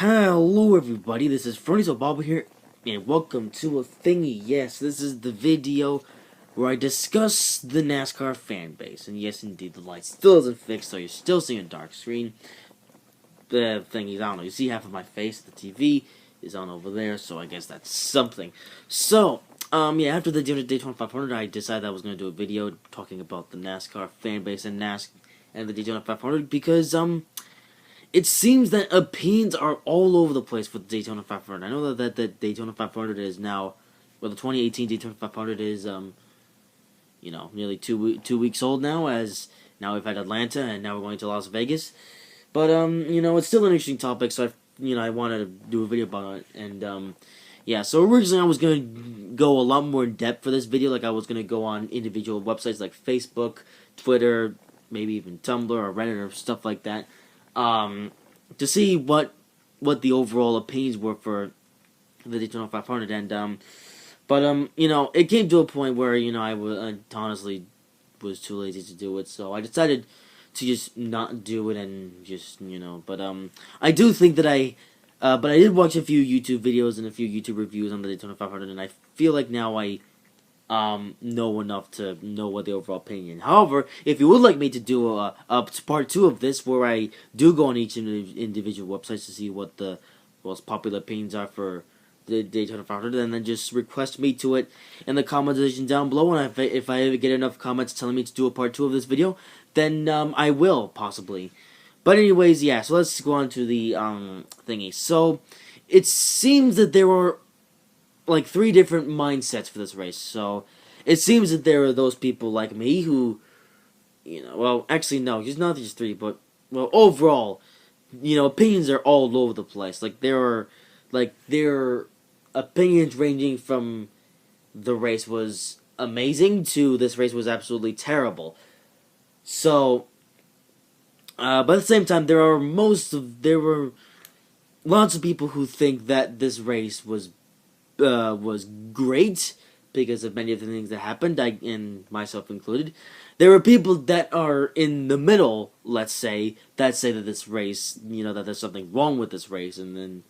Hello everybody, this is Furnace Bob here, and welcome to a thingy. Yes, this is the video where I discuss the NASCAR fan base. And yes, indeed, the light still isn't fixed, so you're still seeing a dark screen. The thingies, I don't know, you see half of my face, the TV is on over there, so I guess that's something. So, yeah, after the Daytona 500, I decided I was going to do a video talking about the NASCAR fan base and the Daytona 500 because, it seems that opinions are all over the place for the Daytona 500. I know that the Daytona 500 is now, well, the 2018 Daytona 500 is, nearly two weeks old now, as now we've had Atlanta, and now we're going to Las Vegas. But, it's still an interesting topic, so I wanted to do a video about it, and, yeah, so originally I was going to go a lot more in depth for this video, like I was going to go on individual websites like Facebook, Twitter, maybe even Tumblr or Reddit or stuff like that, to see what the overall opinions were for the Daytona 500, and it came to a point where I honestly was too lazy to do it, so I decided to just not do it and just but I do think that but I did watch a few YouTube videos and a few YouTube reviews on the Daytona 500, and I feel like now I know enough to know what the overall opinion. However, if you would like me to do a part 2 of this, where I do go on each individual websites to see what the most popular opinions are for the Daytona 500, and then just request me to it in the comment section down below, and if I ever get enough comments telling me to do a part 2 of this video, then I will, possibly. But anyways, yeah, so let's go on to the thingy. So, it seems that there were like 3 different mindsets for this race. So it seems that there are those people like me who, well, actually no, just not these 3, but well, overall, opinions are all over the place. There are opinions ranging from the race was amazing to this race was absolutely terrible. So, but at the same time, there were lots of people who think that this race was great because of many of the things that happened, and myself included. There are people that are in the middle, let's say, that say that this race, that there's something wrong with this race, and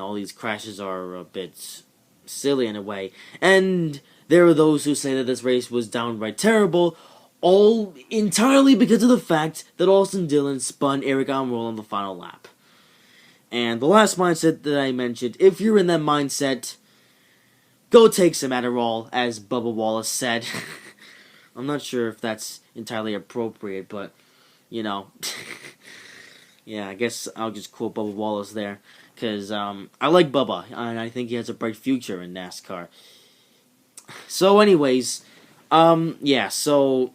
all these crashes are a bit silly in a way. And there are those who say that this race was downright terrible, all entirely because of the fact that Austin Dillon spun Eric Almirola on the final lap. And the last mindset that I mentioned, if you're in that mindset, go take some Adderall, as Bubba Wallace said. I'm not sure if that's entirely appropriate, but, yeah, I guess I'll just quote Bubba Wallace there, because I like Bubba, and I think he has a bright future in NASCAR. So anyways, yeah, so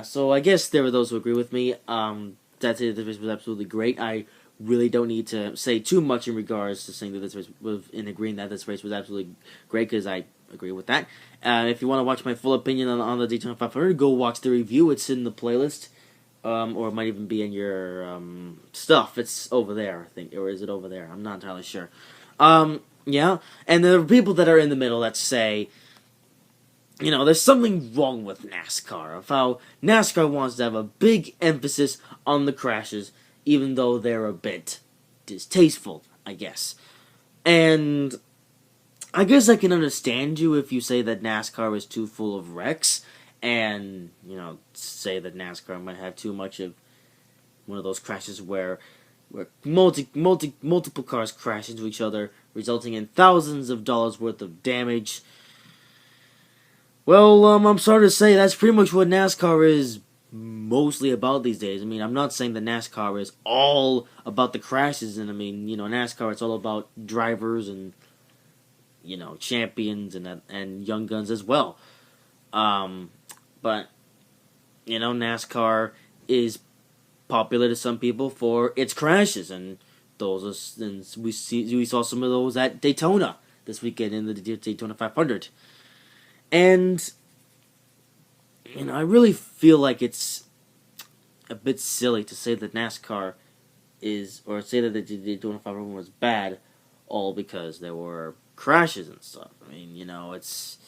so I guess there were those who agree with me. That this race was absolutely great. I really don't need to say too much in regards to saying that this race was in agreeing that this race was absolutely great, because I agree with that. If you want to watch my full opinion on the Daytona 500, go watch the review. It's in the playlist, or it might even be in your stuff. It's over there, I think, or is it over there? I'm not entirely sure. Yeah, and there are people that are in the middle that say, there's something wrong with NASCAR, of how NASCAR wants to have a big emphasis on the crashes, even though they're a bit distasteful, I guess. And I guess I can understand you if you say that NASCAR is too full of wrecks, and, say that NASCAR might have too much of one of those crashes where multiple cars crash into each other, resulting in thousands of dollars worth of damage. Well, I'm sorry to say, that's pretty much what NASCAR is mostly about these days. I mean, I'm not saying that NASCAR is all about the crashes, and I mean, NASCAR, it's all about drivers and, champions and young guns as well. But, NASCAR is popular to some people for its crashes, and we saw some of those at Daytona this weekend in the Daytona 500. And, I really feel like it's a bit silly to say that NASCAR or say that the Daytona 500 was bad, all because there were crashes and stuff. I mean, it's,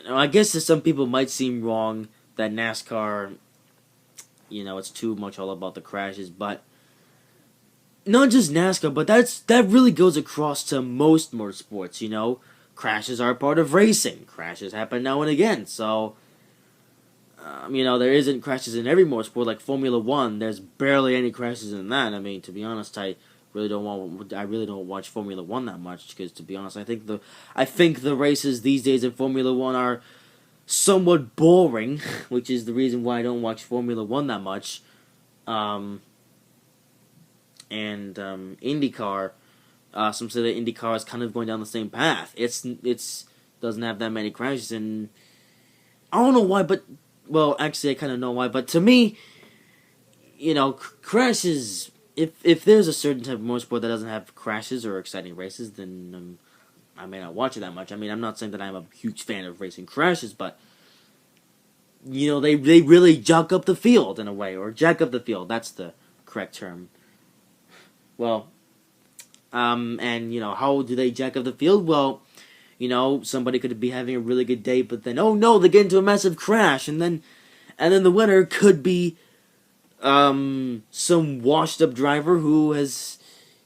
I guess to some people it might seem wrong that NASCAR it's too much all about the crashes. But not just NASCAR, but that really goes across to most motorsports. Crashes are part of racing. Crashes happen now and again. So, there isn't crashes in every motorsport like Formula One. There's barely any crashes in that. I mean, to be honest, I really don't watch Formula One that much because, to be honest, I think the races these days in Formula One are somewhat boring, which is the reason why I don't watch Formula One that much. And IndyCar, some say that IndyCar is kind of going down the same path. It's doesn't have that many crashes, and I don't know why, but well, actually, I kind of know why. But to me, crashes. If there's a certain type of motorsport that doesn't have crashes or exciting races, then I may not watch it that much. I mean, I'm not saying that I'm a huge fan of racing crashes, but they really jack up the field in a way, or jack up the field. That's the correct term. Well, and how do they jack up the field? Well, somebody could be having a really good day, but then oh no, they get into a massive crash, and then the winner could be some washed up driver who has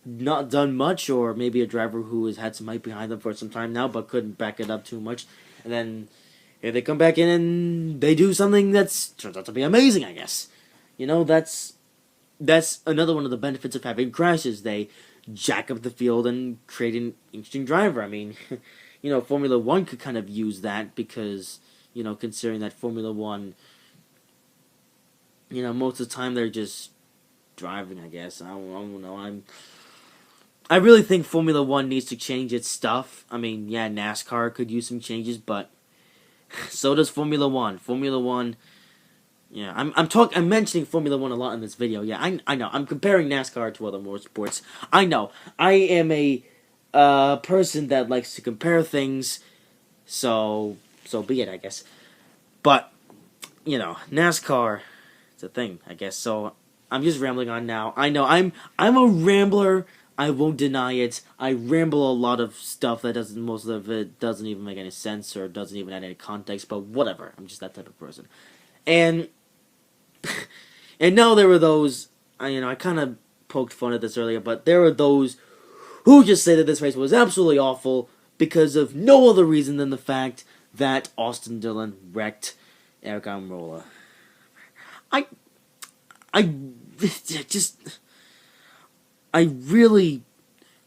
not done much, or maybe a driver who has had some hype behind them for some time now, but couldn't back it up too much, and then here they come back in and they do something that turns out to be amazing, I guess. That's another one of the benefits of having crashes. They jack up the field and create an interesting driver. I mean, Formula One could kind of use that because, considering that Formula One, most of the time they're just driving, I guess. I don't know. I really think Formula One needs to change its stuff. I mean, yeah, NASCAR could use some changes, but so does Formula One. Formula One. Yeah, I'm mentioning Formula One a lot in this video. Yeah, I know. I'm comparing NASCAR to other motorsports. I know. I am a person that likes to compare things. So be it, I guess. But NASCAR, it's a thing, I guess. So I'm just rambling on now. I know I'm a rambler. I won't deny it. I ramble a lot of stuff that most of it doesn't even make any sense or doesn't even add any context. But whatever. I'm just that type of person. And now there were those, I kind of poked fun at this earlier, but there were those who just say that this race was absolutely awful because of no other reason than the fact that Austin Dillon wrecked Eric Almirola. I really,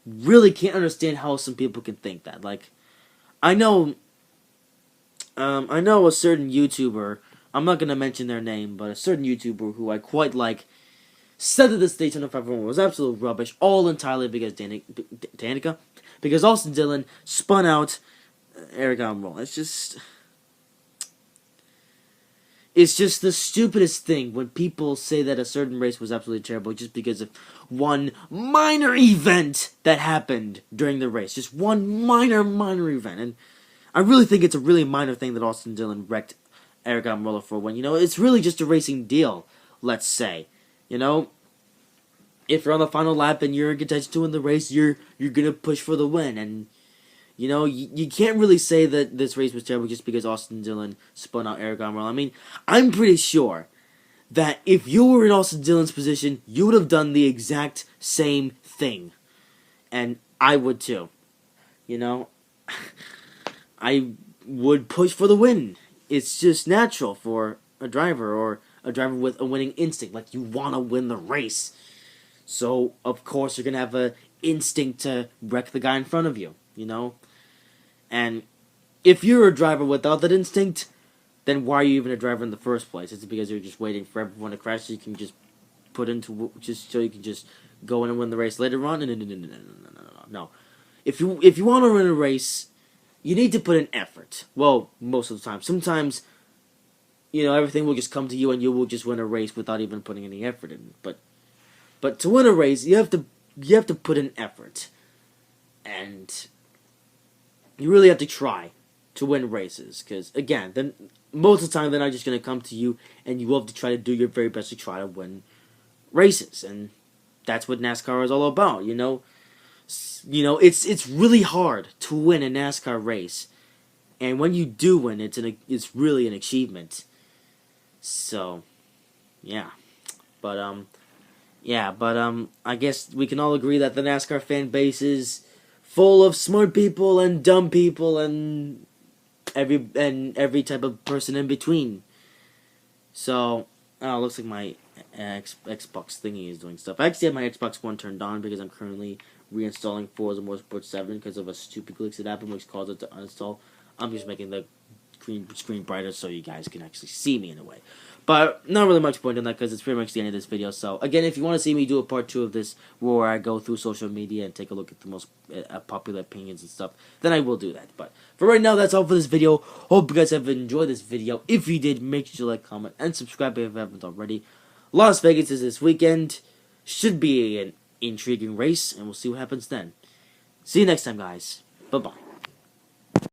really can't understand how some people can think that. Like, I know a certain YouTuber, I'm not going to mention their name, but a certain YouTuber who I quite like said that this Daytona 500 was absolute rubbish, all entirely because because Austin Dillon spun out Eric Almirola. It's just the stupidest thing when people say that a certain race was absolutely terrible just because of one minor event that happened during the race. Just one minor event. And I really think it's a really minor thing that Austin Dillon wrecked Eric Almirola for when, it's really just a racing deal, let's say. If you're on the final lap and you're in contention to win the race, you're gonna push for the win. And, you can't really say that this race was terrible just because Austin Dillon spun out Eric Almirola. I mean, I'm pretty sure that if you were in Austin Dillon's position, you would have done the exact same thing. And I would too. I would push for the win. It's just natural for a driver, or a driver with a winning instinct. Like, you want to win the race. So, of course, you're going to have an instinct to wreck the guy in front of you, And if you're a driver without that instinct, then why are you even a driver in the first place? It's because you're just waiting for everyone to crash so you can just so you can just go in and win the race later on? No. If you want to win a race, you need to put in effort. Well, most of the time. Sometimes, everything will just come to you and you will just win a race without even putting any effort in. But to win a race, you have to put in effort. And you really have to try to win races. Because, again, then most of the time they're not just going to come to you, and you will have to try to do your very best to try to win races. And that's what NASCAR is all about, It's really hard to win a NASCAR race, and when you do win, it's really an achievement. So, yeah. But yeah, but I guess we can all agree that the NASCAR fan base is full of smart people and dumb people and every type of person in between. So, oh, looks like my Xbox thingy is doing stuff. I actually have my Xbox One turned on because I'm currently reinstalling Forza Motorsport 7 because of a stupid glitch that happened which caused it to uninstall. I'm just making the screen brighter so you guys can actually see me in a way. But not really much point in that because it's pretty much the end of this video. So again, if you want to see me do a part 2 of this where I go through social media and take a look at the most popular opinions and stuff, then I will do that. But for right now, that's all for this video. Hope you guys have enjoyed this video. If you did, make sure to like, comment, and subscribe if you haven't already. Las Vegas is this weekend. Should be an intriguing race, and we'll see what happens then. See you next time, guys. Bye-bye.